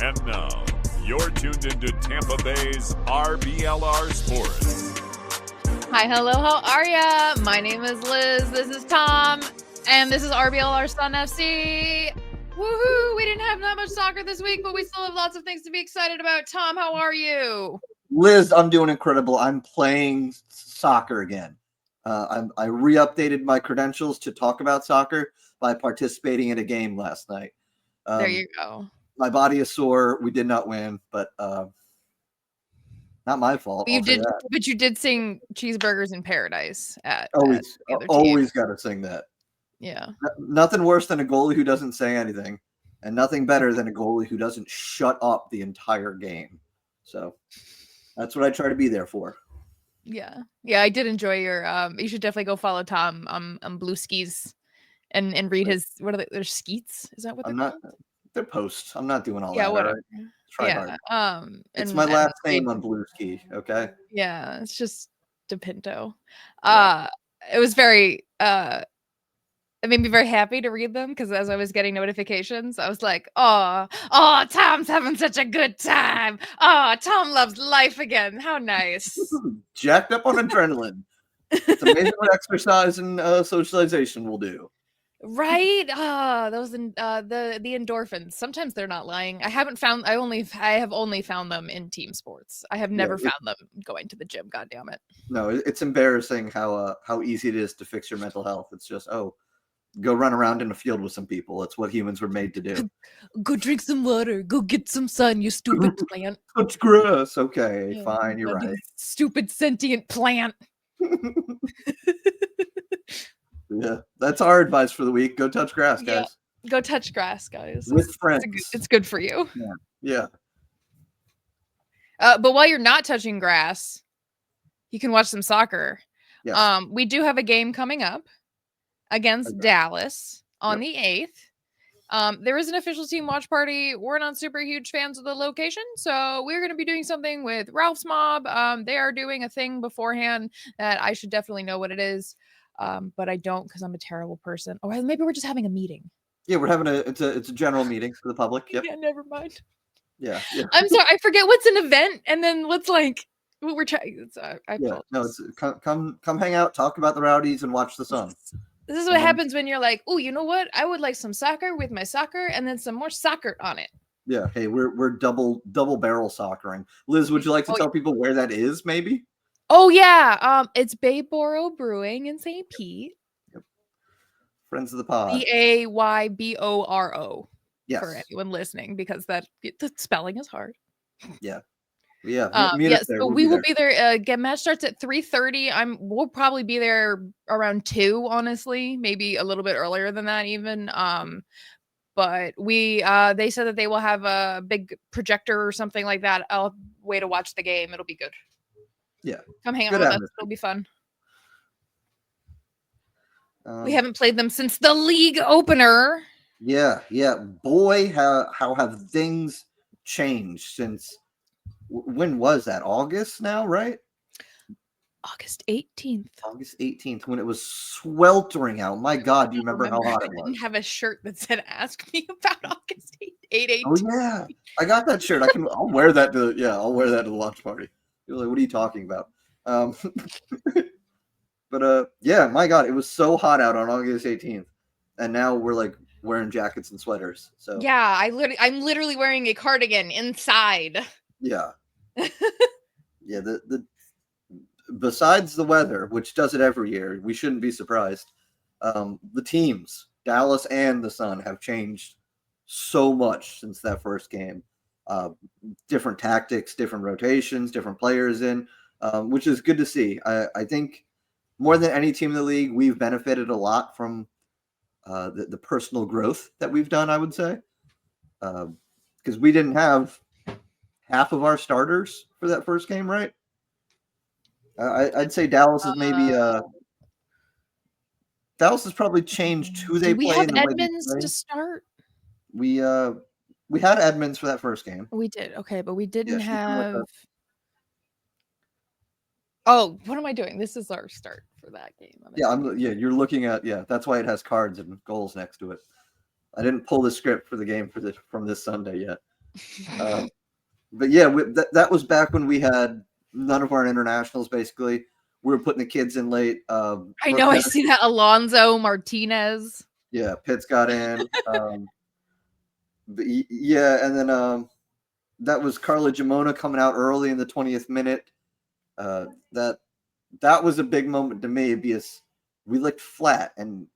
And now, you're tuned into Tampa Bay's RBLR Sports. Hi, hello, how are ya? My name is Liz, this is Tom, and this is RBLR Sun FC. Woohoo! We didn't have that much soccer this week, but we still have lots of things to be excited about. Tom, how are you? Liz, I'm doing incredible. I'm playing soccer again. I re-updated my credentials to talk about soccer by participating in a game last night. There you go. My body is sore. We did not win, but not my fault. But you did sing "Cheeseburgers in Paradise" at always got to sing that. Yeah. Nothing worse than a goalie who doesn't say anything, and nothing better than a goalie who doesn't shut up the entire game. So that's what I try to be there for. Yeah. I did enjoy your. You should definitely go follow Tom on Blue Skis, and read his. What are they? They're skeets. Is that what they're called? They're posts. I'm not doing all that. Yeah, whatever. Right? Try hard. It's my last name on Blue Ski. Okay. Yeah, it's just DePinto. It was very. It made me very happy to read them because as I was getting notifications, I was like, oh, Tom's having such a good time. Oh, Tom loves life again. How nice. Jacked up on adrenaline. It's amazing what exercise and socialization will do. Right? Those the endorphins. Sometimes they're not lying. I have only found them in team sports. I have never found them going to the gym. God damn it. No, it's embarrassing how easy it is to fix your mental health. It's just, go run around in a field with some people. It's what humans were made to do. Go drink some water. Go get some sun, you stupid plant. Touch grass. Okay, fine, you're right. Stupid sentient plant. Yeah, that's our advice for the week. Go touch grass, guys. Yeah. Go touch grass, guys. With friends. It's good for you. Yeah. But while you're not touching grass, you can watch some soccer. Yes. We do have a game coming up against Dallas on the 8th. There is an official team watch party. We're not super huge fans of the location, so we're going to be doing something with Ralph's Mob. They are doing a thing beforehand that I should definitely know what it is. But I don't because I'm a terrible person. Or maybe we're just having a meeting. Yeah, we're having it's a general meeting for the public. Yep. Yeah, never mind. Yeah. I'm sorry, I forget what's an event and then what's like what we're trying. It's come hang out, talk about the Rowdies, and watch the Sun. This is what happens when you're like, oh, you know what? I would like some soccer with my soccer, and then some more soccer on it. Yeah. Hey, we're double barrel soccering. Liz, would you like to tell people where that is? Maybe. Oh yeah, it's Bayboro Brewing in St. Pete. Yep. Friends of the pod. Bayboro. Yes. For anyone listening, because the spelling is hard. Yeah. So we will be there. Match starts at 3:30. We'll probably be there around 2. Honestly, maybe a little bit earlier than that even. But they said that they will have a big projector or something like that. A way to watch the game. It'll be good. Yeah. Come hang out with us. It'll be fun. We haven't played them since the league opener. Yeah. Boy, how have things changed since when was that? August now, right? August 18th. August 18th, when it was sweltering out. My God, do you remember how hot it was? I didn't have a shirt that said "Ask me about August 8th." Oh yeah, I got that shirt. I'll wear that to the launch party. You're like, what are you talking about? But my God, it was so hot out on August 18th, and now we're like wearing jackets and sweaters. So yeah, I'm literally wearing a cardigan inside. Yeah. Yeah. The besides the weather, which does it every year, we shouldn't be surprised. The teams, Dallas and the Sun, have changed so much since that first game. Different tactics, different rotations, different players in, which is good to see. I think more than any team in the league, we've benefited a lot from the personal growth that we've done, I would say, because we didn't have half of our starters for that first game, right? I'd say Dallas is maybe Dallas has probably changed who they play. We have Edmonds to start. We had Edmonds for that first game. We did, okay, but we didn't have. Oh, what am I doing? This is our start for that game. You're looking at that's why it has cards and goals next to it. I didn't pull the script for the game from this Sunday yet. But yeah, that was back when we had none of our internationals. Basically, we were putting the kids in late. I know. I see that Alonso Martinez. Yeah, Pitts got in. But yeah, and then that was Carla Gimona coming out early in the 20th minute. That was a big moment to me because we looked flat, and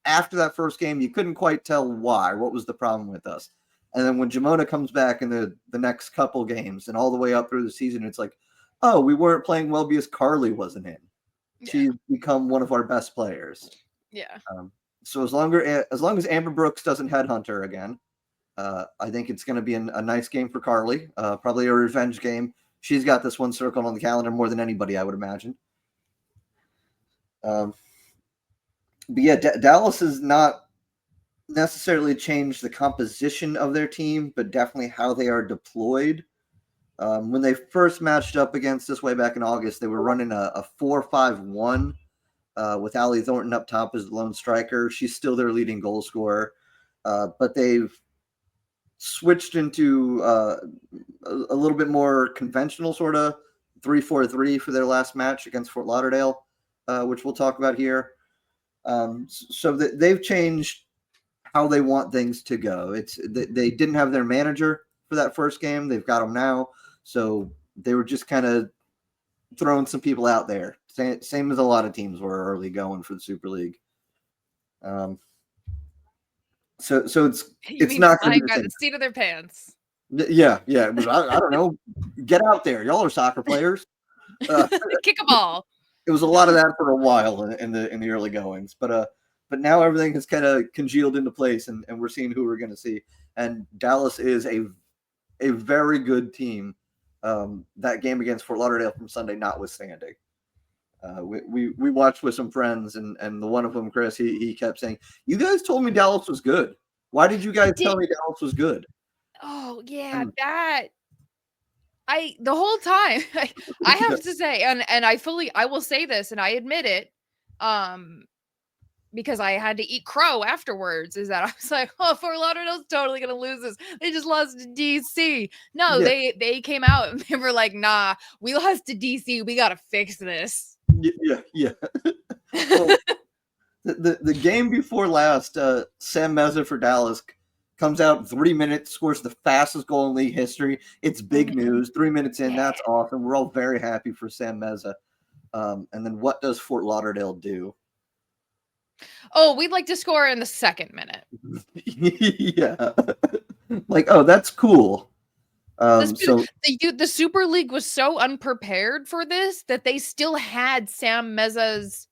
after that first game, you couldn't quite tell why. What was the problem with us? And then when Gimona comes back in the next couple games and all the way up through the season, it's like, oh, we weren't playing well because Carly wasn't in. Yeah. She's become one of our best players. Yeah. So as long as Amber Brooks doesn't headhunt her again, I think it's going to be a nice game for Carly. Probably a revenge game. She's got this one circled on the calendar more than anybody, I would imagine. But yeah, Dallas has not necessarily changed the composition of their team, but definitely how they are deployed. When they first matched up against us way back in August, they were running a 4-5-1 with Allie Thornton up top as the lone striker. She's still their leading goal scorer, but they've switched into a little bit more conventional sort of 3-4-3 for their last match against Fort Lauderdale, which we'll talk about here. So they've changed how they want things to go. They didn't have their manager for that first game. They've got them now. So they were just kind of throwing some people out there. Same as a lot of teams were early going for the Super League. So it's not going to be by the seat of their pants. Yeah. It was, I don't know. Get out there. Y'all are soccer players. Kick a ball. It was a lot of that for a while in the early goings, but now everything has kind of congealed into place, and we're seeing who we're going to see. And Dallas is a very good team. That game against Fort Lauderdale from Sunday notwithstanding. We watched with some friends, and the one of them, Chris, he kept saying, "You guys told me Dallas was good. Why did you guys tell me Dallas was good?" Oh yeah, the whole time I have to say, and I will say this, and I admit it, because I had to eat crow afterwards, is that I was like, oh, Fort Lauderdale's totally gonna lose this. They just lost to DC. No, yeah. They came out and they were like, nah, we lost to DC. We gotta fix this. Yeah. Well, the game before last, Sam Meza for Dallas comes out in 3 minutes, scores the fastest goal in league history. It's big news. 3 minutes in, that's awesome. We're all very happy for Sam Meza. And then what does Fort Lauderdale do? Oh, we'd like to score in the second minute. Yeah. Like, oh, that's cool. The Super League was so unprepared for this that they still had Sam Meza's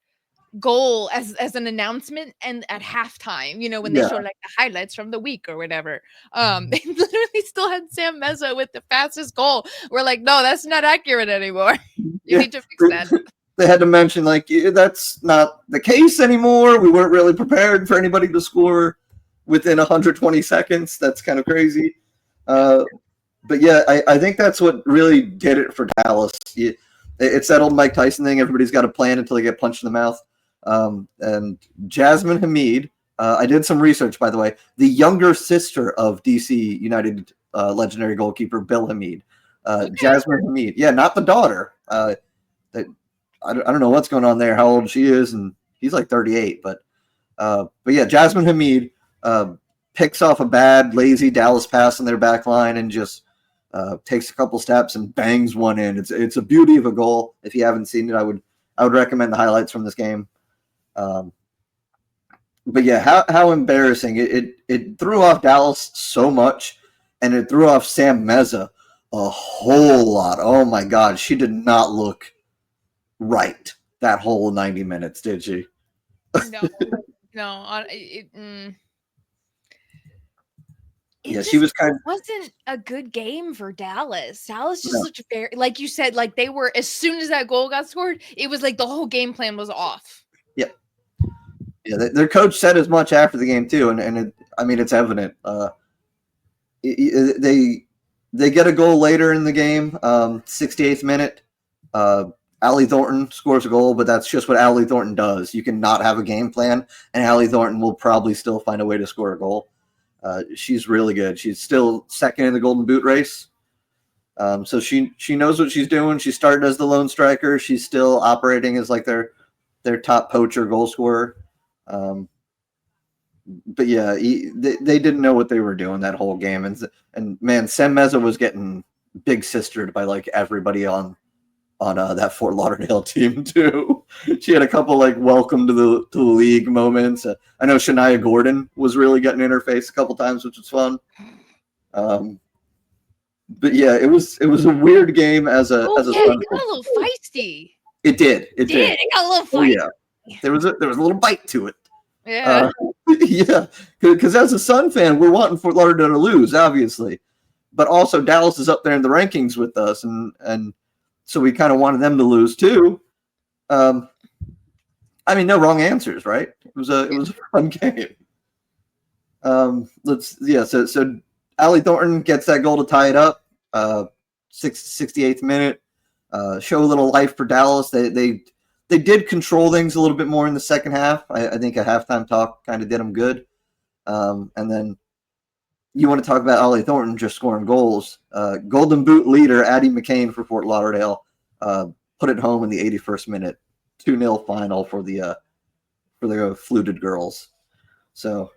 goal as an announcement and at halftime, when they showed like the highlights from the week or whatever. They literally still had Sam Meza with the fastest goal. We're like, no, that's not accurate anymore. You need to fix that. They had to mention, like, that's not the case anymore. We weren't really prepared for anybody to score within 120 seconds. That's kind of crazy. But yeah, I think that's what really did it for Dallas. It's that old Mike Tyson thing. Everybody's got a plan until they get punched in the mouth. And Jasmine Hamid, I did some research, by the way, the younger sister of DC United legendary goalkeeper Bill Hamid. Jasmine Hamid. Yeah, not the daughter. I don't know what's going on there, how old she is, and he's like 38. But yeah, Jasmine Hamid picks off a bad, lazy Dallas pass in their back line and just takes a couple steps and bangs one in. It's a beauty of a goal. If you haven't seen it, I would recommend the highlights from this game. But yeah, how embarrassing. It threw off Dallas so much, and it threw off Sam Meza a whole lot. Oh my God, she did not look right that whole 90 minutes, did she? No. She was kind of. It wasn't a good game for Dallas. Dallas just looked very, like you said, like they were, as soon as that goal got scored, it was like the whole game plan was off. Yep. Yeah, their coach said as much after the game too, and it's evident. They get a goal later in the game, 68th minute. Allie Thornton scores a goal, but that's just what Allie Thornton does. You can not have a game plan, and Allie Thornton will probably still find a way to score a goal. She's really good. She's still second in the Golden Boot race. So she knows what she's doing. She started as the lone striker. She's still operating as like their top poacher goal scorer. But yeah, they didn't know what they were doing that whole game. And man, Sam Meza was getting big sistered by like everybody on that Fort Lauderdale team too. She had a couple like welcome to the league moments. I know Shania Gordon was really getting in her face a couple times, which was fun. But yeah, it was a weird game as a it got a little feisty. It did. It got a little feisty. Oh, yeah. There was a little bite to it. Yeah. Yeah, because as a Sun fan, we're wanting Fort Lauderdale to lose, obviously, but also Dallas is up there in the rankings with us, and so we kind of wanted them to lose too. I mean, no wrong answers, right? It was a fun game. So Allie Thornton gets that goal to tie it up. 68th minute. Show a little life for Dallas. They did control things a little bit more in the second half. I think a halftime talk kind of did them good. And then you want to talk about Allie Thornton just scoring goals. Golden Boot leader Addie McCain for Fort Lauderdale put it home in the 81st minute. 2-0 final for the Fluted girls. So,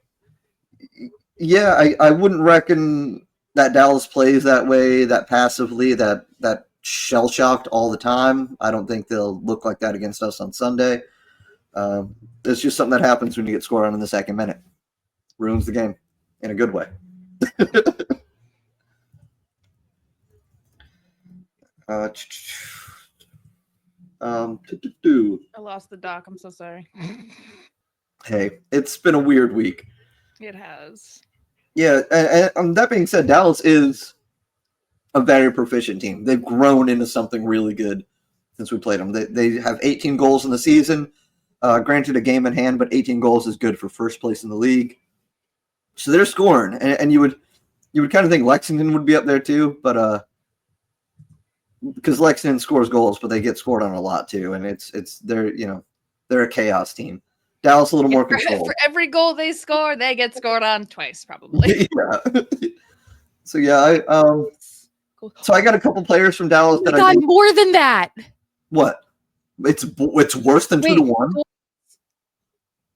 yeah, I wouldn't reckon that Dallas plays that way, that passively, that shell-shocked all the time. I don't think they'll look like that against us on Sunday. It's just something that happens when you get scored on in the second minute. Ruins the game in a good way. I lost the doc. I'm so sorry. Hey, it's been a weird week. It has. Yeah, and that being said, Dallas is a very proficient team. They've grown into something really good since we played them. They have 18 goals in the season. Granted, a game in hand, but 18 goals is good for first place in the league. So they're scoring, and you would kind of think Lexington would be up there too, but because Lexington scores goals, but they get scored on a lot too, and they're a chaos team. Dallas a little more controlled. For every goal they score, they get scored on twice, probably. Yeah. So yeah, so I got a couple players from Dallas that I think more than that. What? It's worse than 2-1.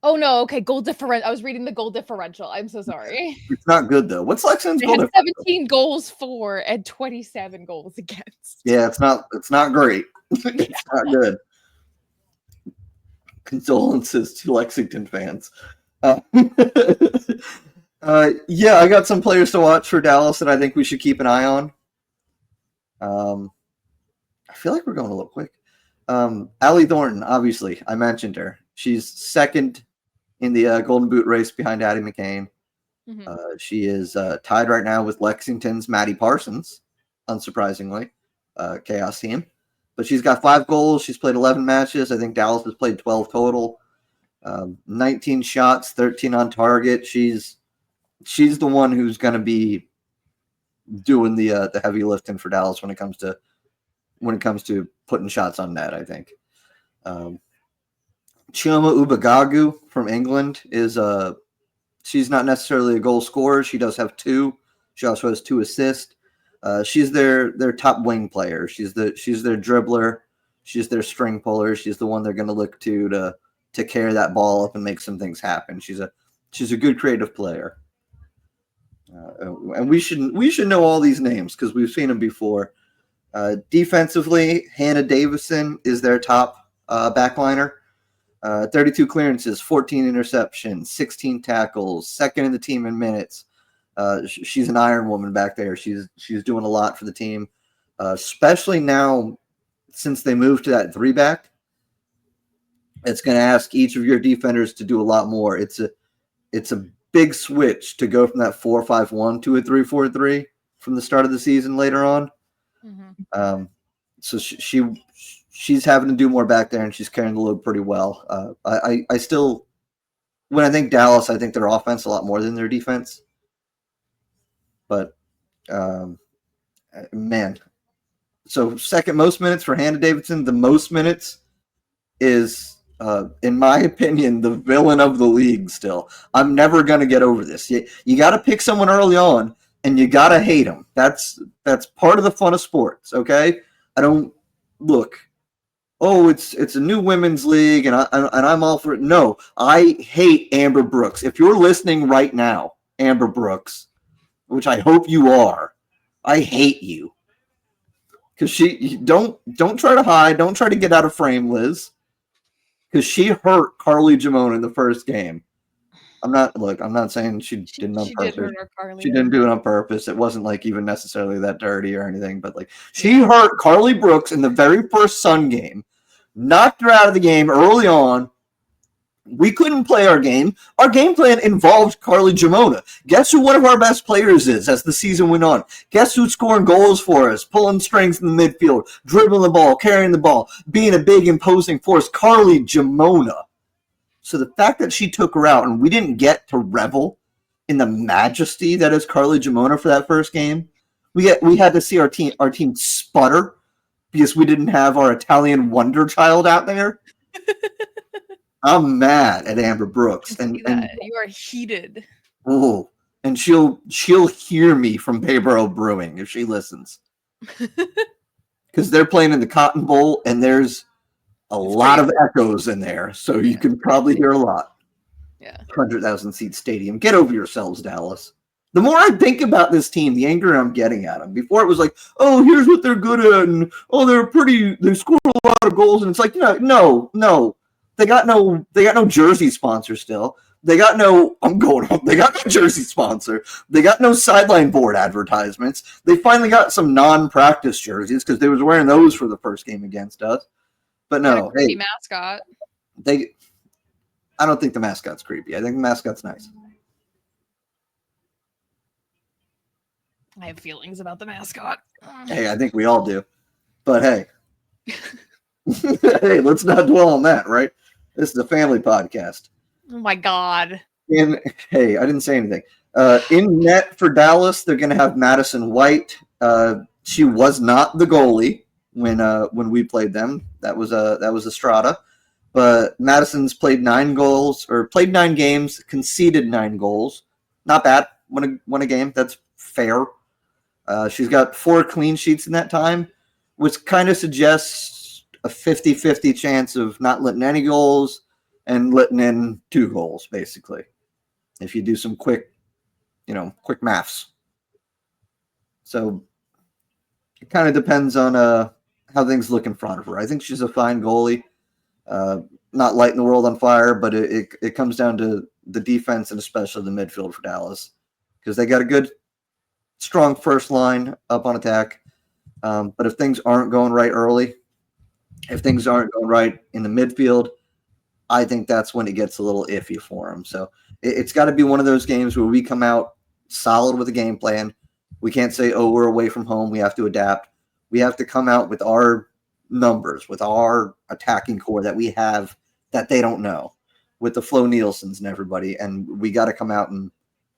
Oh no, okay, goal differential. I was reading the goal differential. I'm so sorry. It's not good though. What's Lexington's They goal had differential? 17 goals for and 27 goals against. Yeah, it's not great. It's not good. Condolences to Lexington fans. Yeah, I got some players to watch for Dallas that I think we should keep an eye on. I feel like we're going a little quick. Allie Thornton, obviously, I mentioned her. She's second in the Golden Boot race behind Addie McCain. Mm-hmm. She is tied right now with Lexington's Maddie Parsons, unsurprisingly, Chaos team. But she's got 5 goals. She's played 11 matches. I think Dallas has played 12 total. 19 shots, 13 on target. She's the one who's going to be doing the heavy lifting for Dallas when it comes to putting shots on net, I think. Chioma Ubagagu from England is she's not necessarily a goal scorer. She does have 2. She also has 2 assists. She's their top wing player. She's their dribbler. She's their string puller. She's the one they're going to look to carry that ball up and make some things happen. She's a good creative player. And we should know all these names because we've seen them before. Defensively, Hannah Davison is their top backliner. 32 clearances, 14 interceptions, 16 tackles, second in the team in minutes. She's an iron woman back there. She's doing a lot for the team, especially now since they moved to that 3-back. It's going to ask each of your defenders to do a lot more. It's a big switch to go from that 4-5-1 to a 3-4-3 from the start of the season later on. Mm-hmm. So she's having to do more back there, and she's carrying the load pretty well. I still, when I think Dallas, I think their offense a lot more than their defense. But man, So second most minutes for Hannah Davidson. The most minutes is, in my opinion, the villain of the league still. I'm never going to get over this. You got to pick someone early on, and you got to hate them. That's part of the fun of sports, okay? I don't – look, it's a new women's league, and I'm all for it. No, I hate Amber Brooks. If you're listening right now, Amber Brooks, which I hope you are, I hate you. Because she don't try to hide, don't try to get out of frame, Liz. Because she hurt Carly Jamona in the first game. I'm not saying she didn't on purpose. Did hurt our Carly. She didn't do it on purpose. It wasn't like even necessarily that dirty or anything, but like she hurt Carly Brooks in the very first Sun game, knocked her out of the game early on. We couldn't play our game. Our game plan involved Carly Jamona. Guess who one of our best players is as the season went on? Guess who's scoring goals for us, pulling strings in the midfield, dribbling the ball, carrying the ball, being a big imposing force? Carly Jamona. So the fact that she took her out and we didn't get to revel in the majesty that is Carly Jamona for that first game, we had to see our team sputter because we didn't have our Italian wonder child out there. I'm mad at Amber Brooks, and you are heated. Oh, and she'll hear me from Bayboro Brewing if she listens, because they're playing in the Cotton Bowl, and there's a lot of echoes in there, so you can probably hear a lot. Yeah, 100,000 seat stadium. Get over yourselves, Dallas. The more I think about this team, the angrier I'm getting at them. Before it was like, oh, here's what they're good at, and they score a lot of goals, and it's like, no. They got no jersey sponsor still. They got no jersey sponsor. They got no sideline board advertisements. They finally got some non-practice jerseys because they was wearing those for the first game against us. But no, hey, mascot. I don't think the mascot's creepy. I think the mascot's nice. I have feelings about the mascot. Hey, I think we all do. But hey. Hey, let's not dwell on that, right? This is a family podcast. Oh my God. And hey, I didn't say anything. In net for Dallas, they're going to have Madison White. She was not the goalie when we played them. That was Estrada. But Madison's played 9 games, conceded 9 goals. Not bad. Won a game. That's fair. She's got 4 clean sheets in that time, which kind of suggests a 50-50 chance of not letting any goals and letting in 2 goals, basically. If you do some quick maths. So it kind of depends on how things look in front of her. I think she's a fine goalie. Not lighting the world on fire, but it comes down to the defense and especially the midfield for Dallas. Because they got a good, strong first line up on attack. But if things aren't going right early, if things aren't going right in the midfield, I think that's when it gets a little iffy for them. So it's got to be one of those games where we come out solid with a game plan. We can't say, oh, we're away from home. We have to adapt. We have to come out with our numbers, with our attacking core that we have that they don't know, with the Flo Nielsen's and everybody. And we got to come out and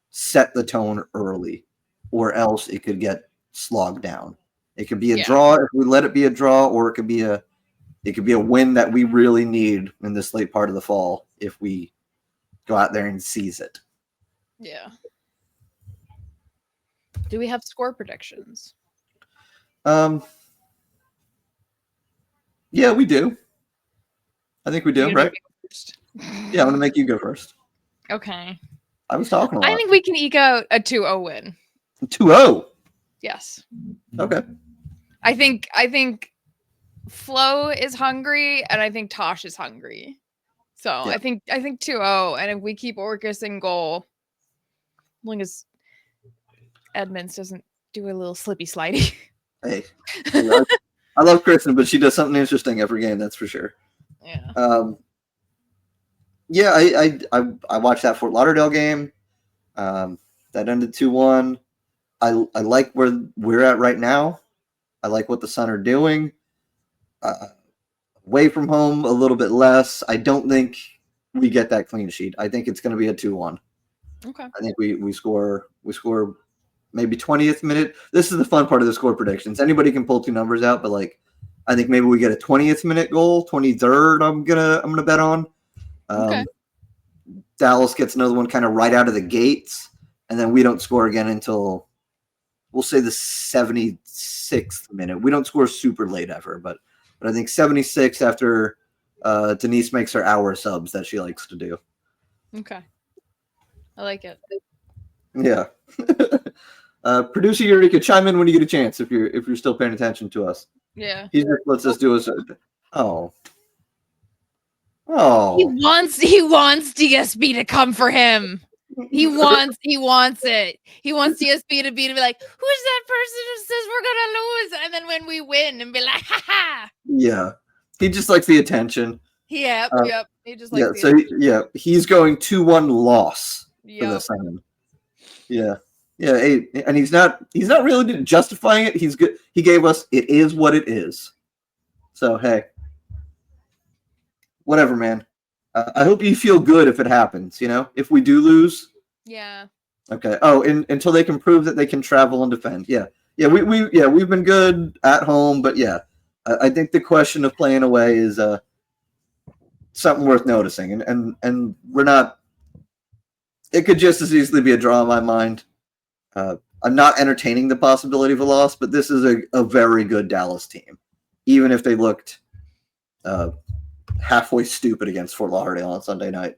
set the tone early, or else it could get slogged down. It could be a draw if we let it be a draw, or it could be a win that we really need in this late part of the fall if we go out there and seize it. Yeah. Do we have score predictions? Yeah, we do. I think we do, right? Yeah, I'm going to make you go first. Okay. I was talking a lot. I think we can eke out a 2-0 win. 2-0? Yes. Okay. I think Flo is hungry, and I think Tosh is hungry. So yeah. I think 2-0, and if we keep Orcus in goal, as long as Edmonds doesn't do a little slippy slidey. Hey, I love Kristen, but she does something interesting every game, that's for sure. Yeah. Yeah, I watched that Fort Lauderdale game. That ended 2-1. I like where we're at right now. I like what the Sun are doing. Away from home, a little bit less. I don't think we get that clean sheet. I think it's going to be a 2-1. Okay. I think we score maybe 20th minute. This is the fun part of the score predictions. Anybody can pull two numbers out, but like I think maybe we get a 20th minute goal, 23rd. I'm gonna bet on. Okay. Dallas gets another one kind of right out of the gates, and then we don't score again until we'll say the 76th minute. We don't score super late ever, but I think 76 after Denise makes her hour subs that she likes to do. Okay. I like it. Yeah. Producer Eureka, chime in when you get a chance if you're still paying attention to us. Yeah. He just lets us do a oh. He wants DSB to come for him. He wants it. He wants DSB to be like, who's that person who says we're gonna lose? And then when we win and be like, ha ha. Yeah. He just likes the attention. Yep. He just likes the attention. He's going 2-1 loss for the Sun. Yeah. Yeah, and he's not really justifying it. He's good. He gave us it is what it is. So hey. Whatever, man. I hope you feel good if it happens, if we do lose. Yeah. Okay. Oh, until they can prove that they can travel and defend. Yeah. Yeah, we've been good at home, but yeah. I think the question of playing away is something worth noticing. And we're not it could just as easily be a draw in my mind. I'm not entertaining the possibility of a loss, but this is a very good Dallas team. Even if they looked halfway stupid against Fort Lauderdale on Sunday night.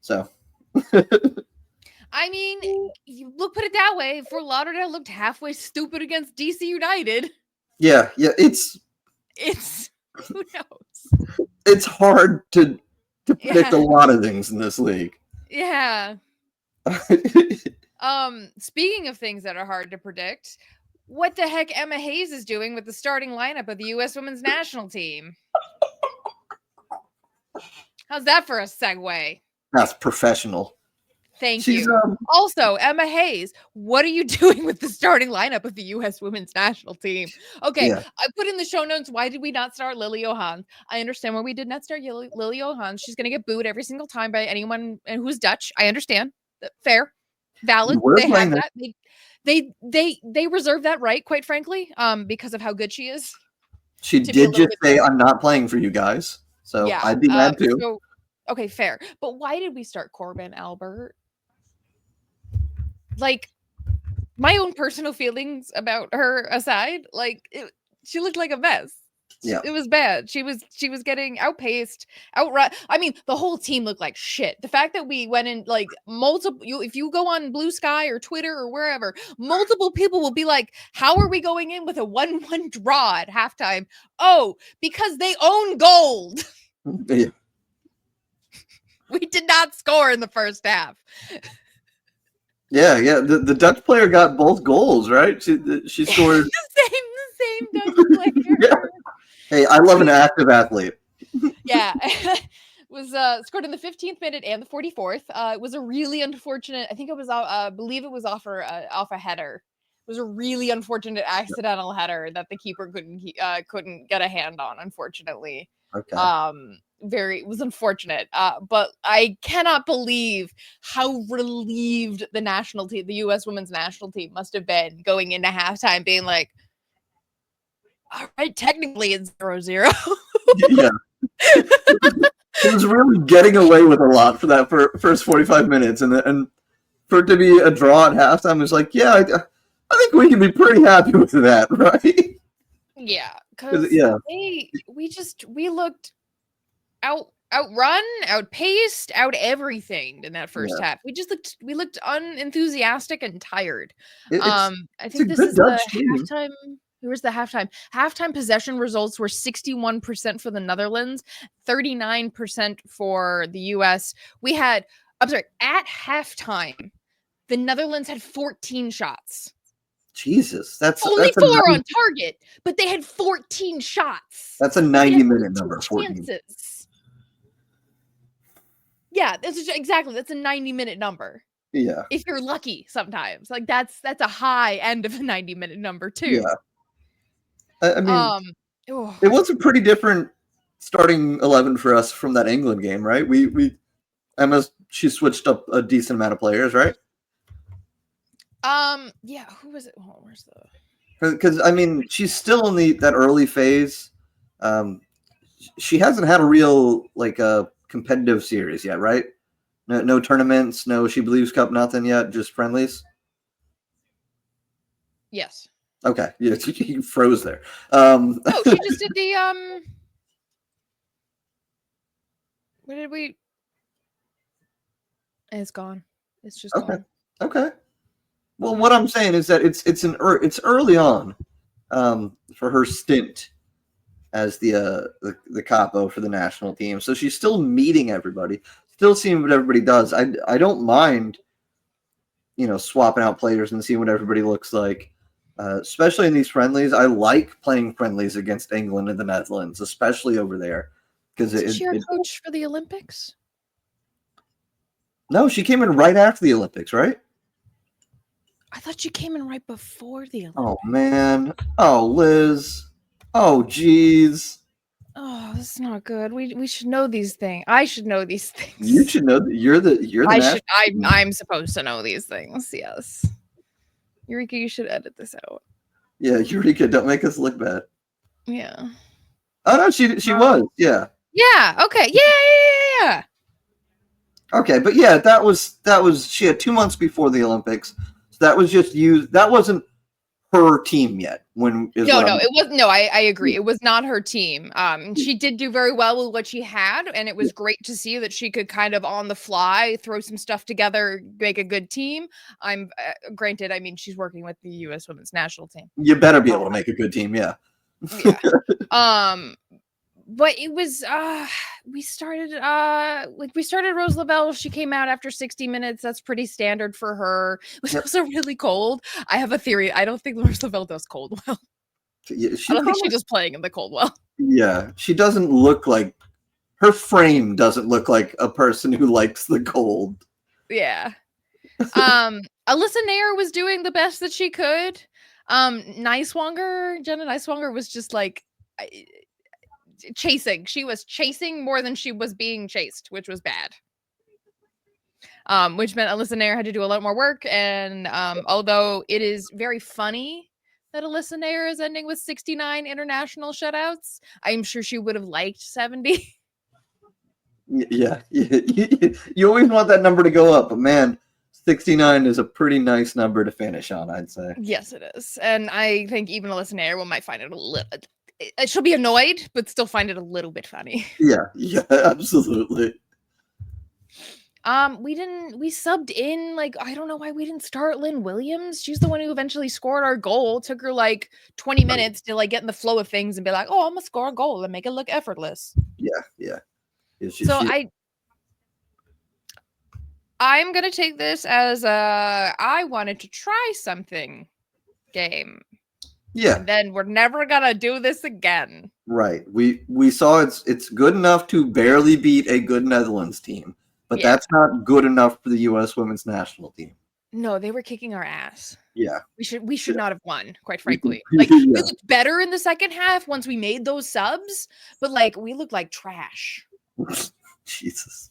So I mean, put it that way. Fort Lauderdale looked halfway stupid against DC United. Yeah, it's who knows? It's hard to predict a lot of things in this league. Yeah. Speaking of things that are hard to predict, what the heck Emma Hayes is doing with the starting lineup of the U.S. Women's National Team? How's that for a segue? That's professional. Thank you. Also, Emma Hayes, what are you doing with the starting lineup of the U.S. Women's National Team? Okay, yeah. I put in the show notes, why did we not start Lily Johan? I understand why we did not start Lily Johan. She's going to get booed every single time by anyone who's Dutch. I understand. Fair. Valid. They have that. They reserve that right, quite frankly, because of how good she is. She did just say, I'm not playing for you guys. So yeah, I'd be mad too. Okay, fair. But why did we start Corbin Albert? Like, my own personal feelings about her aside, she looked like a mess. Yeah, it was bad. She was getting outpaced, outrun. I mean, the whole team looked like shit. The fact that we went in multiple, if you go on Blue Sky or Twitter or wherever, multiple people will be like, "How are we going in with a 1-1 draw at halftime?" Oh, because they own gold. Yeah. We did not score in the first half. Yeah. The Dutch player got both goals, right? She scored the same Dutch player. Yeah. Hey, I love an active athlete. Yeah. Was scored in the 15th minute and the 44th. It was a really unfortunate. I think it was believe it was off a header. It was a really unfortunate accidental header that the keeper couldn't get a hand on, unfortunately. Okay. It was unfortunate. But I cannot believe how relieved the U.S. Women's National Team must have been going into halftime, being like, all right, technically it's 0-0. Yeah. It was really getting away with a lot for that first 45 minutes. And for it to be a draw at halftime, it's like, yeah, I think we can be pretty happy with that, right? Yeah. Because we looked outrun, outpaced, out everything in that first half. We looked unenthusiastic and tired. I think this is the halftime. Here's the halftime. Halftime possession results were 61% for the Netherlands, 39% for the US. At halftime, the Netherlands had 14 shots. Jesus, that's only 4 on target, but they had 14 shots. That's a 90-minute number. 14. Yeah, that's a 90-minute number. Yeah, if you're lucky, sometimes that's a high end of a 90-minute number too. Yeah. I mean, it was a pretty different starting 11 for us from that England game, right? She switched up a decent amount of players, right? Yeah, who was it? Oh, where's the? Because I mean, she's still in that early phase. She hasn't had a real a competitive series yet, right? No tournaments, no She Believes Cup, nothing yet. Just friendlies. Yes. Okay. Yeah, you froze there. Oh, she just did the What did we? It's gone. It's just gone. Okay. Well, what I'm saying is that it's early on, for her stint as the capo for the national team. So she's still meeting everybody, still seeing what everybody does. I don't mind, swapping out players and seeing what everybody looks like, especially in these friendlies. I like playing friendlies against England and the Netherlands, especially over there, because is she our coach for the Olympics? No, she came in right after the Olympics, right? I thought she came in right before the Olympics. Oh man! Oh Liz! Oh geez! Oh, this is not good. We should know these things. I should know these things. You should know that you're the. I'm supposed to know these things. Yes. Eureka, you should edit this out. Yeah, Eureka, don't make us look bad. Yeah. Oh no, she was. Yeah. Yeah. Okay. Yeah. Okay, but yeah, that was she had 2 months before the Olympics, so that was just used. That wasn't her team yet. It was no. I agree. It was not her team. She did do very well with what she had, and it was great to see that she could kind of on the fly throw some stuff together, make a good team. I'm granted. I mean, she's working with the U.S. Women's National Team. You better be able to make a good team, yeah. Yeah. But it was we started Rose Lavelle. She came out after 60 minutes. That's pretty standard for her. It was also really cold. I have a theory. I don't think Rose Lavelle does cold well. Yeah, I don't think she's just playing in the cold well. Yeah, she doesn't look like her frame doesn't look like a person who likes the cold. Yeah. Alyssa Nair was doing the best that she could. Jenna Neiswanger was just like chasing. She was chasing more than she was being chased, which was bad. Which meant Alyssa Nair had to do a lot more work. And although it is very funny that Alyssa Nair is ending with 69 international shutouts, I'm sure she would have liked 70. Yeah. You always want that number to go up, but man, 69 is a pretty nice number to finish on, I'd say. Yes, it is. And I think even Alyssa Nair might find it a little... She'll be annoyed, but still find it a little bit funny. Yeah, absolutely. We subbed in, I don't know why we didn't start Lynn Williams. She's the one who eventually scored our goal. It took her 20 minutes to get in the flow of things and be like, oh, I'm gonna score a goal and make it look effortless. Yeah. I'm gonna take this as I wanted to try something game. Yeah. And then we're never gonna do this again. Right. We saw it's good enough to barely beat a good Netherlands team, but that's not good enough for the U.S. Women's National Team. No, they were kicking our ass. Yeah. We should not have won, quite frankly. We looked better in the second half once we made those subs, but we looked like trash. Jesus.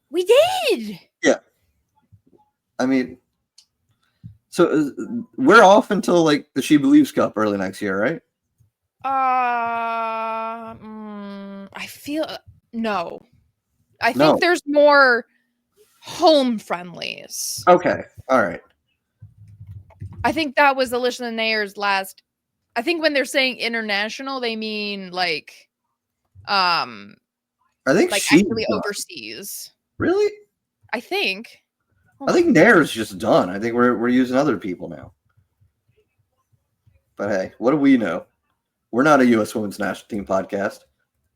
We did. Yeah. I mean, so we're off until the She Believes Cup early next year, right? I feel no. I think there's more home friendlies. Okay, all right. I think that was Alyssa Nair's last. I think when they're saying international, they mean I think she's actually done. Overseas. Really? I think. I think Nair's just done. I think we're using other people now. But hey, what do we know? We're not a U.S. Women's National Team podcast.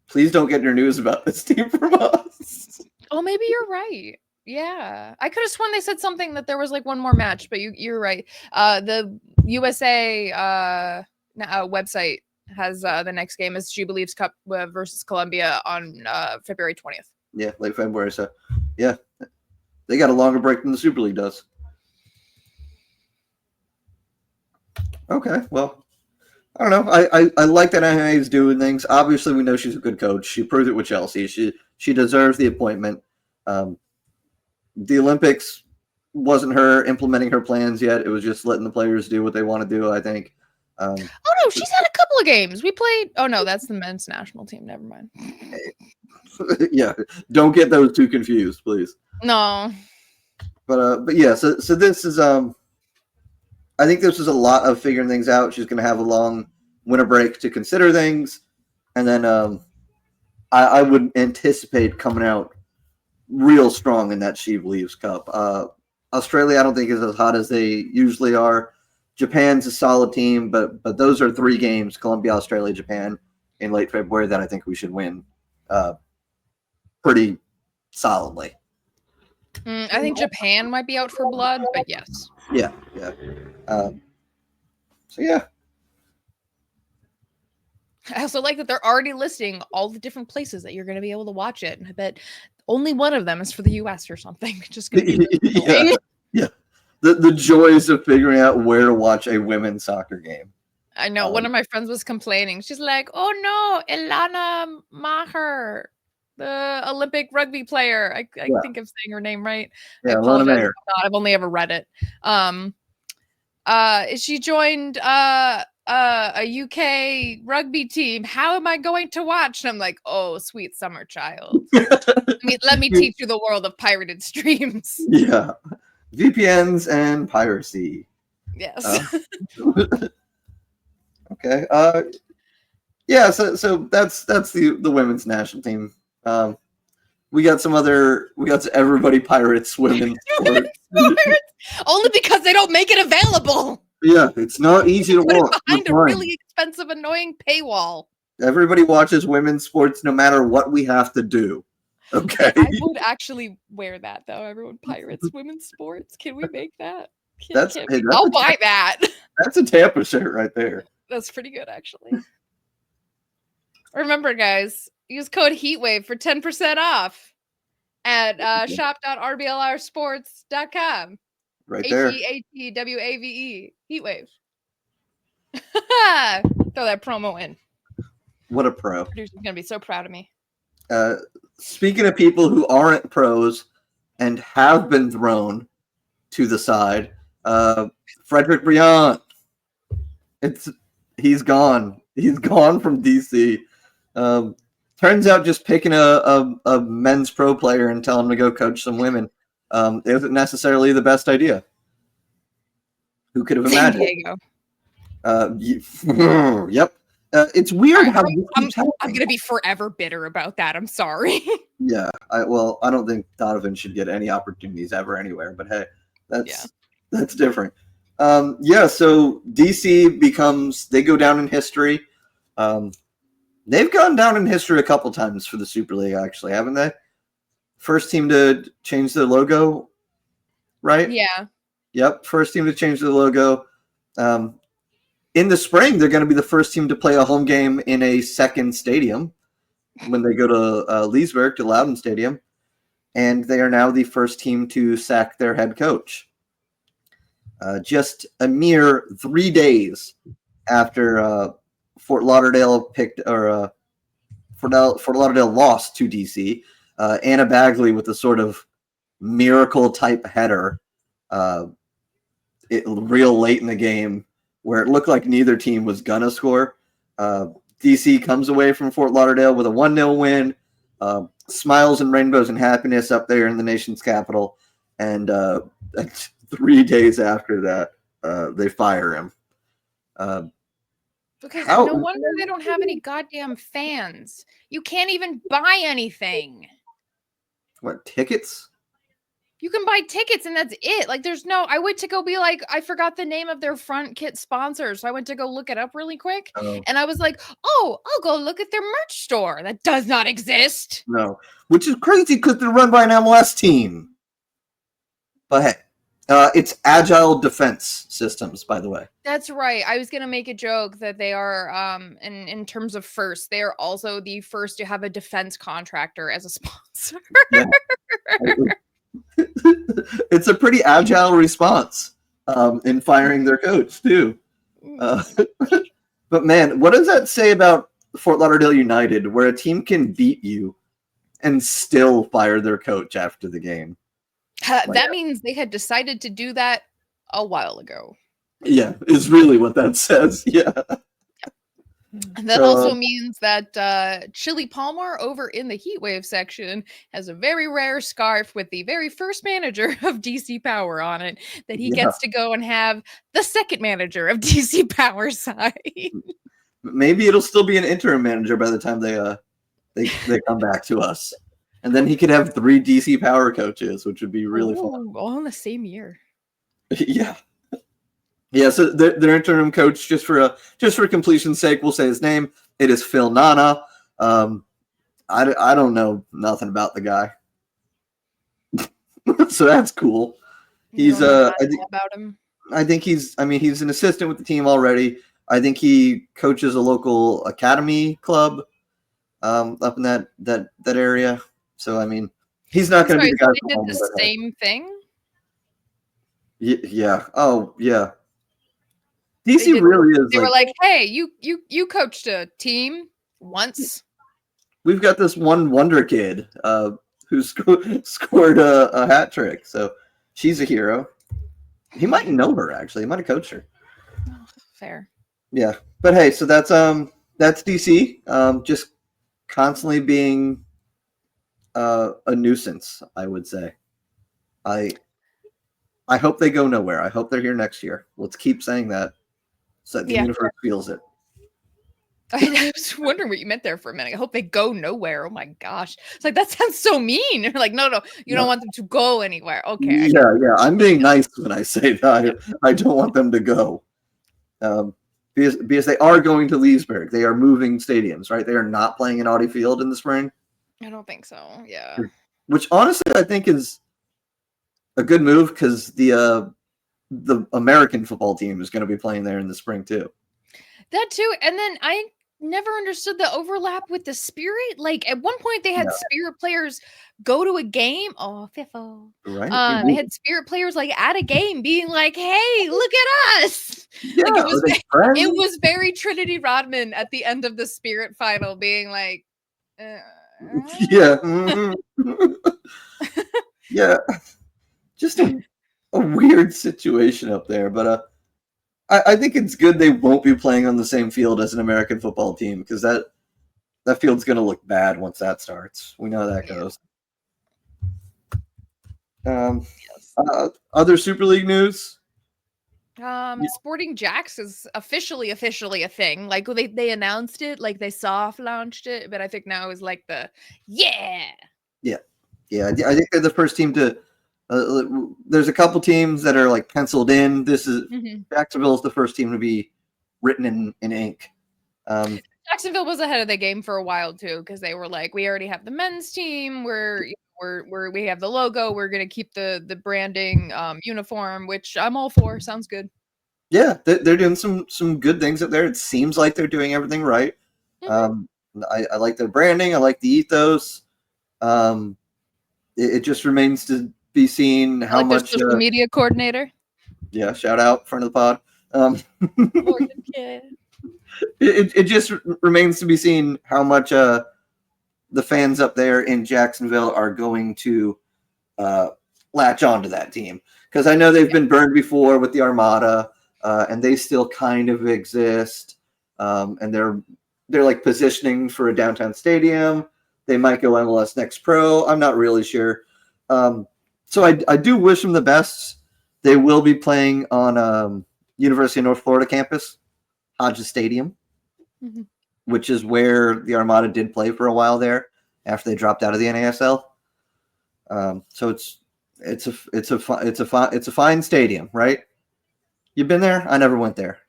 Please don't get your news about this team from us. Oh, maybe you're right. Yeah. I could have sworn they said something that there was one more match, but you're right. The USA website has the next game is She Believes Cup versus Colombia on February 20th. Yeah, late February. So, yeah. They got a longer break than the Super League does. Okay, well, I don't know. I like that MMA is doing things. Obviously, we know she's a good coach. She proved it with Chelsea. She deserves the appointment. The Olympics, wasn't her implementing her plans yet. It was just letting the players do what they want to do, I think. Oh no, she's had a couple of games. We played. Oh no, that's the men's national team. Never mind. Yeah, don't get those two confused, please. No. But yeah, so this is I think this is a lot of figuring things out. She's going to have a long winter break to consider things, and then I would anticipate coming out real strong in that She Believes Cup. Australia, I don't think is as hot as they usually are. Japan's a solid team, but those are 3 games: Colombia, Australia, Japan in late February that I think we should win pretty solidly. I think Japan might be out for blood, but yes. Yeah. So yeah. I also like that they're already listing all the different places that you're going to be able to watch it. And I bet only one of them is for the U.S. or something. Just gonna be yeah. The joys of figuring out where to watch a women's soccer game. I know. One of my friends was complaining. She's like, "Oh no, Ilana Maher, the Olympic rugby player." I think I'm saying her name right. Yeah, I apologize if I'm not. I've only ever read it. She joined a UK rugby team. How am I going to watch? And I'm like, oh, sweet summer child. Let me teach you the world of pirated streams. Yeah. VPNs and piracy. Yes. Okay. Yeah, so that's the women's national team. We got some Everybody Pirates women's sports. Only because they don't make it available. Yeah, it's not easy to watch. Behind a really expensive, annoying paywall. Everybody watches women's sports no matter what we have to do. Okay. I would actually wear that though. Everyone pirates women's sports. Can we make that? I'll buy that. That's a Tampa shirt right there. That's pretty good, actually. Remember, guys, use code HEATWAVE for 10% off at shop.rblrsports.com. Right there. HEATWAVE. Heatwave. Throw that promo in. What a pro. Producer's going to be so proud of me. Speaking of people who aren't pros and have been thrown to the side, Frederick Briand. He's gone. He's gone from DC. Turns out just picking a men's pro player and telling him to go coach some women isn't necessarily the best idea. Who could have imagined? Yep. It's weird how I'm going to be forever bitter about that. I'm sorry. Yeah. I don't think Donovan should get any opportunities ever anywhere. But hey, that's different. So DC they go down in history. They've gone down in history a couple times for the Super League, actually, haven't they? First team to change their logo, right? Yeah. Yep, first team to change their logo. In the spring, they're going to be the first team to play a home game in a second stadium when they go to Leesburg, to Loudon Stadium. And they are now the first team to sack their head coach. Just a mere 3 days after Fort Lauderdale lost to DC. Anna Bagley with a sort of miracle type header real late in the game where it looked like neither team was gonna score. DC comes away from Fort Lauderdale with a 1-0 win. Smiles and rainbows and happiness up there in the nation's capital. And 3 days after that, they fire him. Because no wonder they don't have any goddamn fans. You can't even buy anything. What, tickets? You can buy tickets and that's it. Like I went to go be like, I forgot the name of their front kit sponsor. So I went to go look it up really quick. And I was like, oh, I'll go look at their merch store. That does not exist. No, which is crazy because they're run by an MLS team. But hey. It's Agile Defense Systems, by the way. That's right. I was going to make a joke that they are, in terms of first, they are also the first to have a defense contractor as a sponsor. Yeah. It's a pretty agile response in firing their coach, too. But man, what does that say about Fort Lauderdale United, where a team can beat you and still fire their coach after the game? That means they had decided to do that a while ago. Yeah, is really what that says. Yeah. That also means that Chili Palmer over in the Heatwave section has a very rare scarf with the very first manager of DC Power on it that he gets to go and have the second manager of DC Power side. Maybe it'll still be an interim manager by the time they come back to us. And then he could have 3 DC Power coaches, which would be really fun. All in the same year. Yeah. Yeah, so their interim coach, just for completion's sake, we'll say his name. It is Phil Nana. I don't know nothing about the guy, so that's cool. He's about him. I think he's an assistant with the team already. I think he coaches a local academy club up in that area. So I mean, he's not going to be the guy. They did the same thing. Yeah. Oh yeah. DC really is. They were like, "Hey, you coached a team once. We've got this one wonder kid who scored a hat trick, so she's a hero. He might know her actually. He might have coached her. Oh, fair. Yeah, but hey, so that's DC. Just constantly being a nuisance, I would say. I hope they go nowhere. I hope they're here next year. Let's keep saying that. So that the universe feels it. I was wondering what you meant there for a minute. I hope they go nowhere. Oh my gosh. It's like, that sounds so mean. You're like, no, you don't want them to go anywhere. Okay. Yeah. I'm being nice when I say that. I don't want them to go. Because they are going to Leesburg. They are moving stadiums, right? They are not playing in Audi Field in the spring. I don't think so. Yeah. Which honestly I think is a good move because the American football team is going to be playing there in the spring too. That too. And then I never understood the overlap with the Spirit. Like at one point they had Spirit players go to a game. Oh, Fiffo. Right. They had Spirit players like at a game being like, hey, look at us. Yeah, like it was very Trinity Rodman at the end of the Spirit final being like, yeah. Mm-hmm. Yeah. Just a weird situation up there, but I think it's good they won't be playing on the same field as an American football team because that field's going to look bad once that starts. We know how that goes. Other Super League news? Sporting Jacks is officially a thing. Like they announced it, like they soft launched it, but I think now is like the yeah. I think they're the first team to. There's a couple teams that are like penciled in. This is Jacksonville is the first team to be written in ink. Jacksonville was ahead of the game for a while too because they were like, we already have the men's team. We have the logo. We're gonna keep the branding uniform, which I'm all for. Sounds good. Yeah, they're doing some good things up there. It seems like they're doing everything right. I like their branding. I like the ethos. It just remains to be seen how much social media coordinator. Yeah, shout out front of the pod. It just remains to be seen how much the fans up there in Jacksonville are going to latch onto that team because I know they've been burned before with the Armada, and they still kind of exist, and they're like positioning for a downtown stadium. They might go MLS Next Pro. I'm not really sure. So I do wish them the best. They will be playing on University of North Florida campus, Hodges Stadium, which is where the Armada did play for a while there after they dropped out of the NASL. So it's a fine stadium, right? You've been there? I never went there.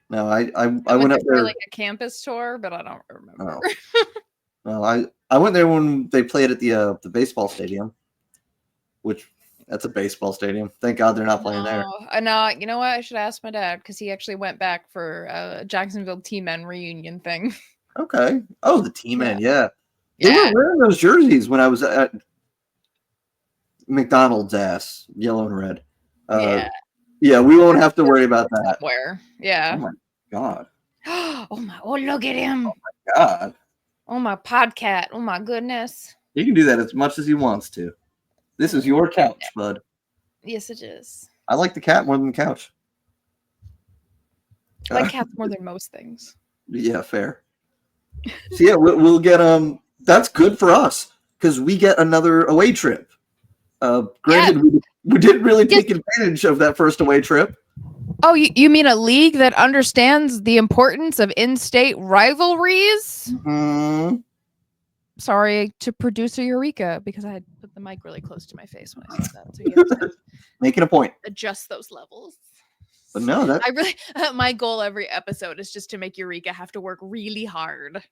No, I went up there like a campus tour, but I don't remember. No, I went there when they played at the baseball stadium, which that's a baseball stadium. Thank God they're not playing there. No, you know what? I should ask my dad because he actually went back for a Jacksonville T-Men reunion thing. Okay. Oh, the T-Men, yeah. They were wearing those jerseys when I was at McDonald's ass, yellow and red. Yeah, we won't have to worry about that. Somewhere. Yeah. Oh my God. Oh, look at him. Oh my God. Oh, my podcat. Oh, my goodness. He can do that as much as he wants to. This is your couch, bud. Yes, it is. I like the cat more than the couch. I like cats more than most things. Yeah, fair. So yeah, we'll get that's good for us because we get another away trip. Granted, we didn't really take advantage of that first away trip. Oh, you mean a league that understands the importance of in-state rivalries? Mm-hmm. Sorry to producer Eureka because I had put the mic really close to my face when I said that. So you have to Making a point. adjust those levels. But no, that I really my goal every episode is just to make Eureka have to work really hard.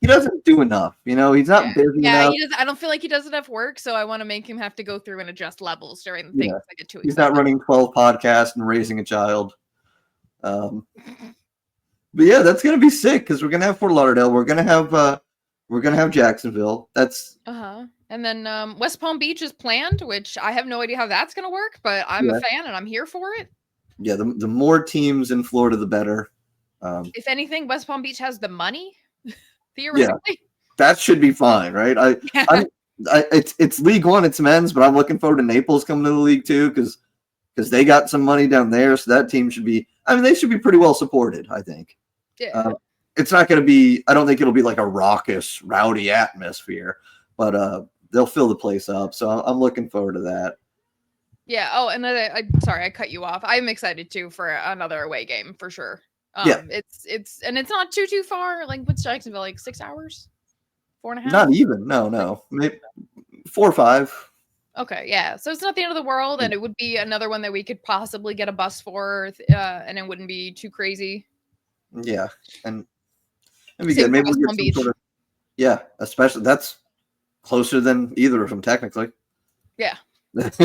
he doesn't do enough. He's not busy enough. He does. I don't feel like he does enough work, so I want to make him have to go through and adjust levels during the things I get too excited. He's not running 12 podcasts and raising a child. But yeah, that's gonna be sick because we're gonna have Fort Lauderdale. We're gonna have Jacksonville. That's and then West Palm Beach is planned, which I have no idea how that's gonna work, but I'm a fan and I'm here for it. Yeah, the more teams in Florida, the better. If anything, West Palm Beach has the money. Theoretically, that should be fine, right? It's League One, it's men's, but I'm looking forward to Naples coming to the league too because they got some money down there, so that team should be. I mean, they should be pretty well supported, I think. Yeah. It's not going to be. I don't think it'll be like a raucous, rowdy atmosphere, but they'll fill the place up. So I'm looking forward to that. Yeah. Oh, and then sorry, I cut you off. I'm excited too for another away game for sure. It's not too far. Like, what's Jacksonville? Like 6 hours, 4.5? Not even. No. Maybe 4 or 5. Okay, yeah. So it's not the end of the world, and it would be another one that we could possibly get a bus for, and it wouldn't be too crazy. Yeah, and it'd be good. Maybe we'll get some sort of, especially that's closer than either of them technically. Yeah. But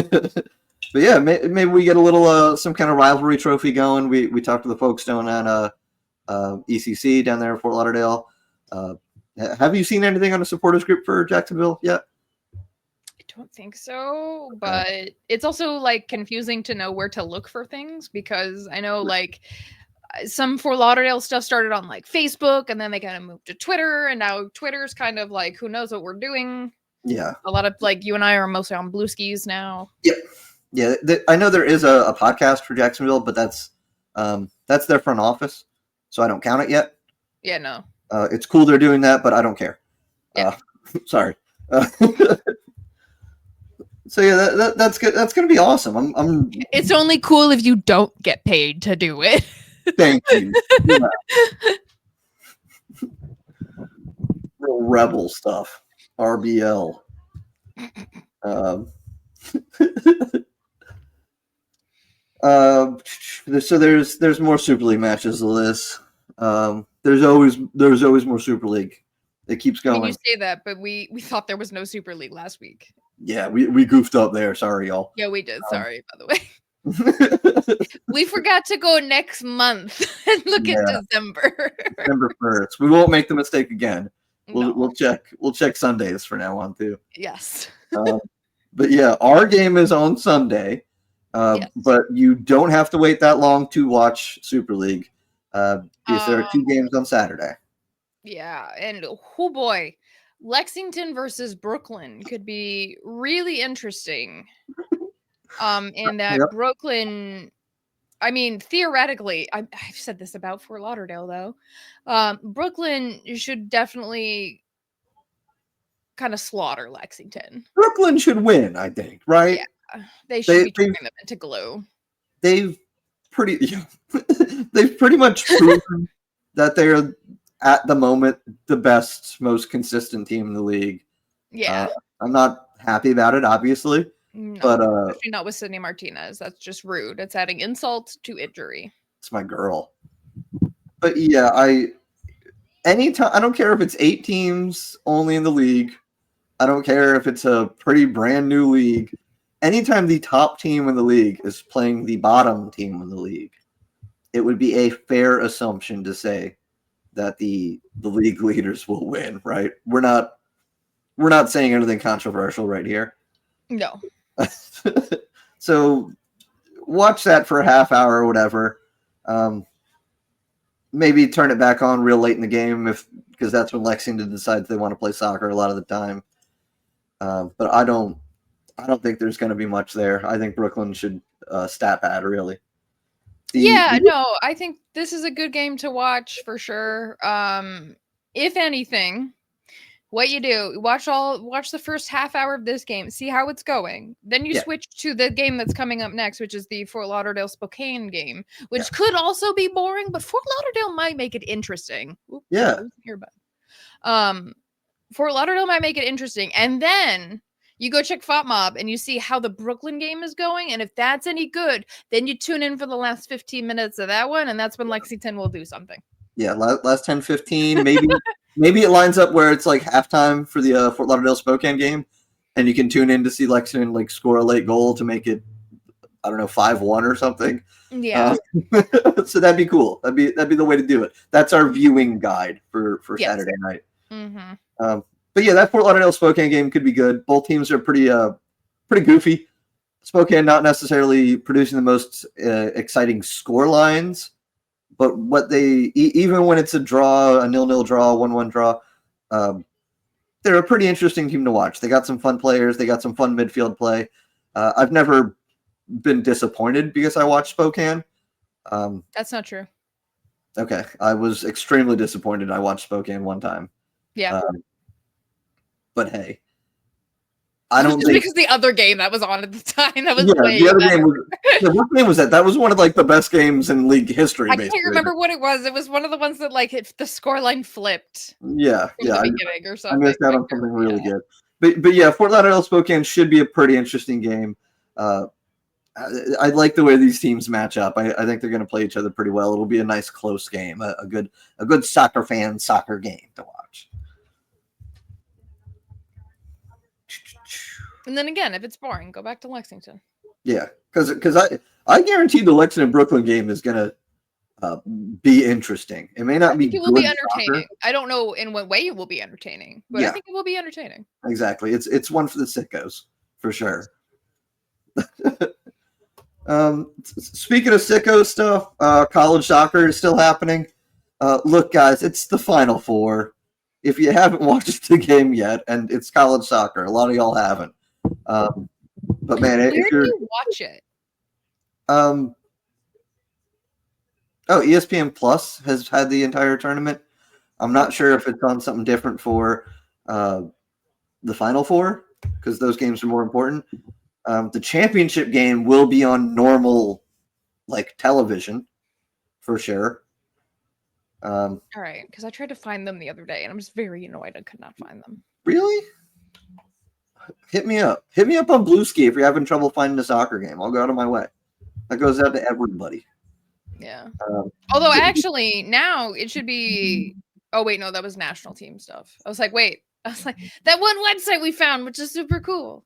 yeah, maybe we get a little some kind of rivalry trophy going. We talked to the folks down at ECC down there in Fort Lauderdale. Have you seen anything on a supporters group for Jacksonville yet? I don't think so, but it's also like confusing to know where to look for things because I know like some Fort Lauderdale stuff started on like Facebook and then they kind of moved to Twitter and now Twitter's kind of like who knows what we're doing. Yeah. A lot of like you and I are mostly on Blue Skis now. Yep. Yeah. I know there is a podcast for Jacksonville, but that's their front office. So I don't count it yet. Yeah, no. It's cool they're doing that, but I don't care. Yeah. Sorry. So yeah, that's good. That's gonna be awesome. It's only cool if you don't get paid to do it. Thank you. Yeah. Real rebel stuff. RBL. So there's more Super League matches, Liz. There's always more Super League. It keeps going. You say that, but we thought there was no Super League last week. Yeah, we goofed up there. Sorry, y'all. Yeah, we did. Sorry, by the way. We forgot to go next month and look at December. December 1st. We won't make the mistake again. We'll check Sundays from now on too. Yes. But yeah, our game is on Sunday. Yes. But you don't have to wait that long to watch Super League. Because there are 2 games on Saturday. Yeah, and oh boy, Lexington versus Brooklyn could be really interesting. And that Brooklyn, I mean, theoretically, I've said this about Fort Lauderdale, though. Brooklyn should definitely kind of slaughter Lexington. Brooklyn should win, I think, right? Yeah, they should be turning them into glue. They've pretty much proven that they're, at the moment, the best, most consistent team in the league. Yeah. I'm not happy about it, obviously. No, but especially not with Sydney Martinez. That's just rude. It's adding insult to injury. It's my girl. But yeah, anytime, I don't care if it's 8 teams only in the league. I don't care if it's a pretty brand new league. Anytime the top team in the league is playing the bottom team in the league, it would be a fair assumption to say that the league leaders will win, right? We're not saying anything controversial right here. No. So watch that for a half hour or whatever. Maybe turn it back on real late in the game because that's when Lexington decides they want to play soccer a lot of the time. But I don't think there's going to be much there. I think Brooklyn should stat pad, really. No, I think this is a good game to watch for sure. If anything, what you do, watch the first half hour of this game, see how it's going. Then you switch to the game that's coming up next, which is the Fort Lauderdale Spokane game, which could also be boring, but Fort Lauderdale might make it interesting. Oops, Fort Lauderdale might make it interesting. And then you go check FOTMob and you see how the Brooklyn game is going. And if that's any good, then you tune in for the last 15 minutes of that one. And that's when Lexington will do something. Yeah, last 10, 15, maybe. Maybe it lines up where it's like halftime for the Fort Lauderdale Spokane game, and you can tune in to see Lexington like score a late goal to make it, I don't know, 5-1 or something. Yeah. So that'd be cool. That'd be the way to do it. That's our viewing guide for Saturday night. Mm-hmm. But yeah, that Fort Lauderdale Spokane game could be good. Both teams are pretty goofy. Spokane not necessarily producing the most exciting score lines. But what they, even when it's a draw, a 0-0 draw, 1-1 draw, they're a pretty interesting team to watch. They got some fun players. They got some fun midfield play. I've never been disappointed because I watched Spokane. That's not true. Okay. I was extremely disappointed. I watched Spokane one time. Yeah. But hey. I don't think because the other game that was on at the time that was the other game was what game was that? That was one of like the best games in league history. I can't remember what it was. It was one of the ones that like the scoreline flipped. Yeah, the beginning or something. I missed out on something really good. But yeah, Fort Lauderdale Spokane should be a pretty interesting game. I like the way these teams match up. I think they're going to play each other pretty well. It'll be a nice close game, a good soccer game to watch. And then again, if it's boring, go back to Lexington. Yeah, because I guarantee the Lexington Brooklyn game is gonna be interesting. It may not be. It will be entertaining. Soccer. I don't know in what way it will be entertaining, but I think it will be entertaining. Exactly. It's one for the sickos for sure. Speaking of sicko stuff, college soccer is still happening. Look, guys, it's the Final Four. If you haven't watched the game yet, and it's college soccer, a lot of y'all haven't. But man, where do you watch it? ESPN Plus has had the entire tournament. I'm not sure if it's on something different for the Final Four because those games are more important. The championship game will be on normal, like television, for sure. All right, because I tried to find them the other day, and I'm just very annoyed I could not find them. Really? Hit me up. Hit me up on Bluesky if you're having trouble finding a soccer game. I'll go out of my way. That goes out to everybody. Yeah. Although actually now it should be. Oh wait, no, that was national team stuff. I was like, that one website we found, which is super cool.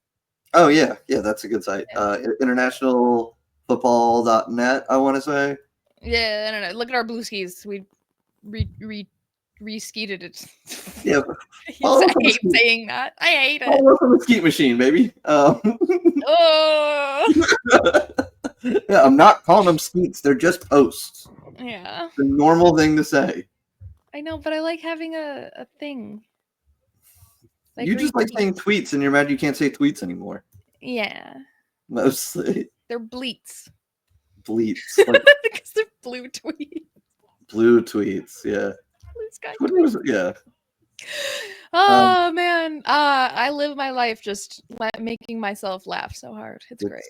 Oh yeah, that's a good site. Internationalfootball.net, I want to say. Yeah, no. Look at our Blueskis. We re-skeeted it. Yeah. I hate saying that. I hate it. Follow us on the skeet machine, baby. Oh. Yeah, I'm not calling them skeets. They're just posts. Yeah. It's a normal thing to say. I know, but I like having a thing. Like you just like saying tweets, and you're mad you can't say tweets anymore. Yeah. Mostly. They're bleats. Bleats. Because they're blue tweets. Blue tweets, yeah. Blue sky tweets. Yeah. Oh man, I live my life just making myself laugh so hard. It's great.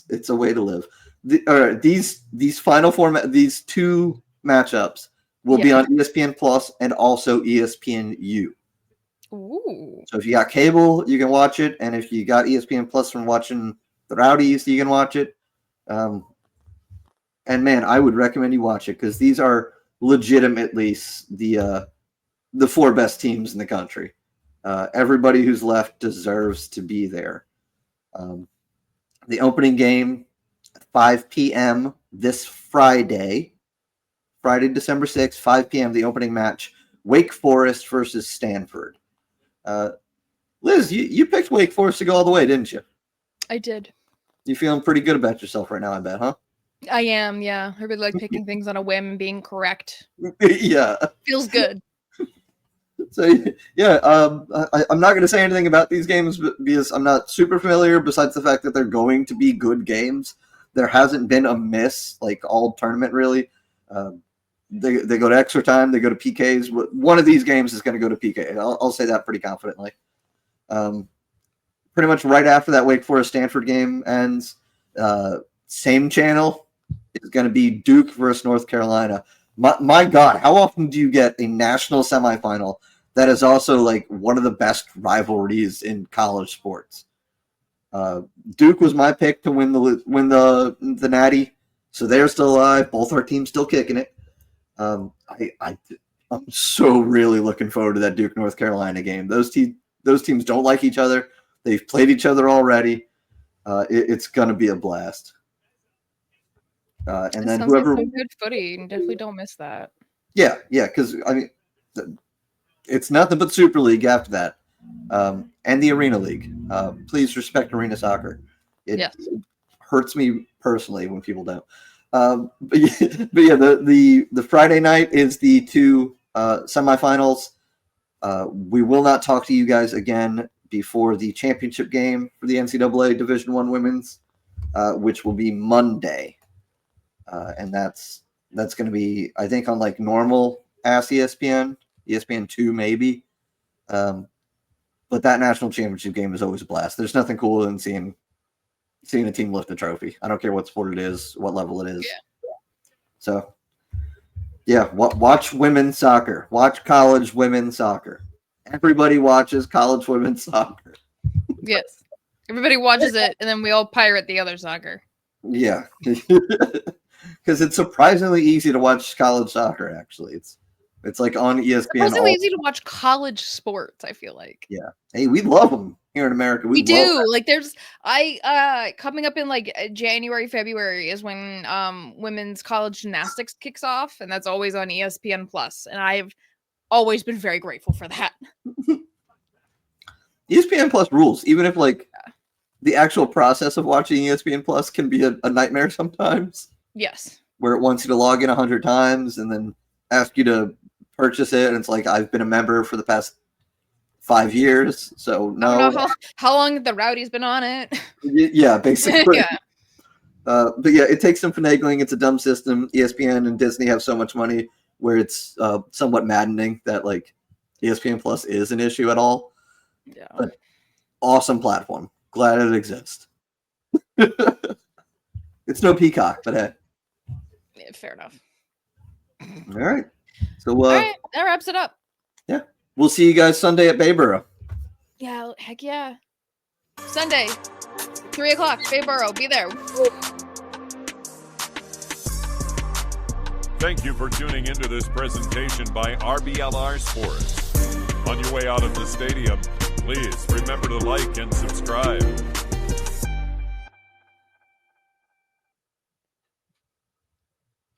It's a way to live. All right, these Final Four, these two matchups will be on ESPN Plus and also ESPNU. Ooh. So if you got cable, you can watch it, and if you got ESPN Plus from watching the Rowdies, you can watch it. And man, I would recommend you watch it because these are legitimately the four best teams in the country. Everybody who's left deserves to be there. The opening game, 5 p.m. this Friday, December 6th, 5 p.m., the opening match, Wake Forest versus Stanford. Liz, you picked Wake Forest to go all the way, didn't you? I did. You feeling pretty good about yourself right now, I bet, huh? I am, yeah. I really like picking things on a whim and being correct. Yeah. Feels good. So yeah, I'm not going to say anything about these games because I'm not super familiar. Besides the fact that they're going to be good games, there hasn't been a miss like all tournament really. They go to extra time, they go to PKs. One of these games is going to go to PK. I'll say that pretty confidently. Pretty much right after that Wake Forest Stanford game ends, same channel is going to be Duke versus North Carolina. My God, how often do you get a national semifinal that is also like one of the best rivalries in college sports? Duke was my pick to win the Natty, so they're still alive. Both our teams still kicking it. I'm so really looking forward to that Duke North Carolina game. Those teams don't like each other. They've played each other already. It's going to be a blast. And then whoever like good footy, and definitely don't miss that. Yeah, because I mean, it's nothing but Super League after that, and the Arena League. Please respect arena soccer. It hurts me personally when people don't. But yeah, the Friday night is the two semifinals. We will not talk to you guys again before the championship game for the NCAA Division I Women's, which will be Monday. And that's going to be, I think, on like normal ass ESPN 2 maybe. But that national championship game is always a blast. There's nothing cooler than seeing a team lift a trophy. I don't care what sport it is, what level it is. Yeah. So, yeah, watch women's soccer. Watch college women's soccer. Everybody watches college women's soccer. Yes. Everybody watches it, and then we all pirate the other soccer. Yeah. Because it's surprisingly easy to watch college soccer, actually. It's like on ESPN. Surprisingly easy to watch college sports, I feel like. Yeah. Hey, we love them here in America. We do. Like coming up in like January, February is when women's college gymnastics kicks off, and that's always on ESPN Plus. And I've always been very grateful for that. ESPN Plus rules, even if like the actual process of watching ESPN Plus can be a nightmare sometimes. Yes. Where it wants you to log in 100 times and then ask you to purchase it. And it's like, I've been a member for the past 5 years. So no. I don't know how long the Rowdy's been on it. Yeah, basically. Yeah. But yeah, it takes some finagling. It's a dumb system. ESPN and Disney have so much money where it's somewhat maddening that like ESPN Plus is an issue at all. Yeah. But awesome platform. Glad it exists. It's no Peacock, but hey. Yeah, fair enough. All right. So all right, that wraps it up. Yeah. We'll see you guys Sunday at Bayboro. Yeah, heck yeah. Sunday, 3:00, Bayboro. Be there. Thank you for tuning into this presentation by RBLR Sports. On your way out of the stadium, please remember to like and subscribe.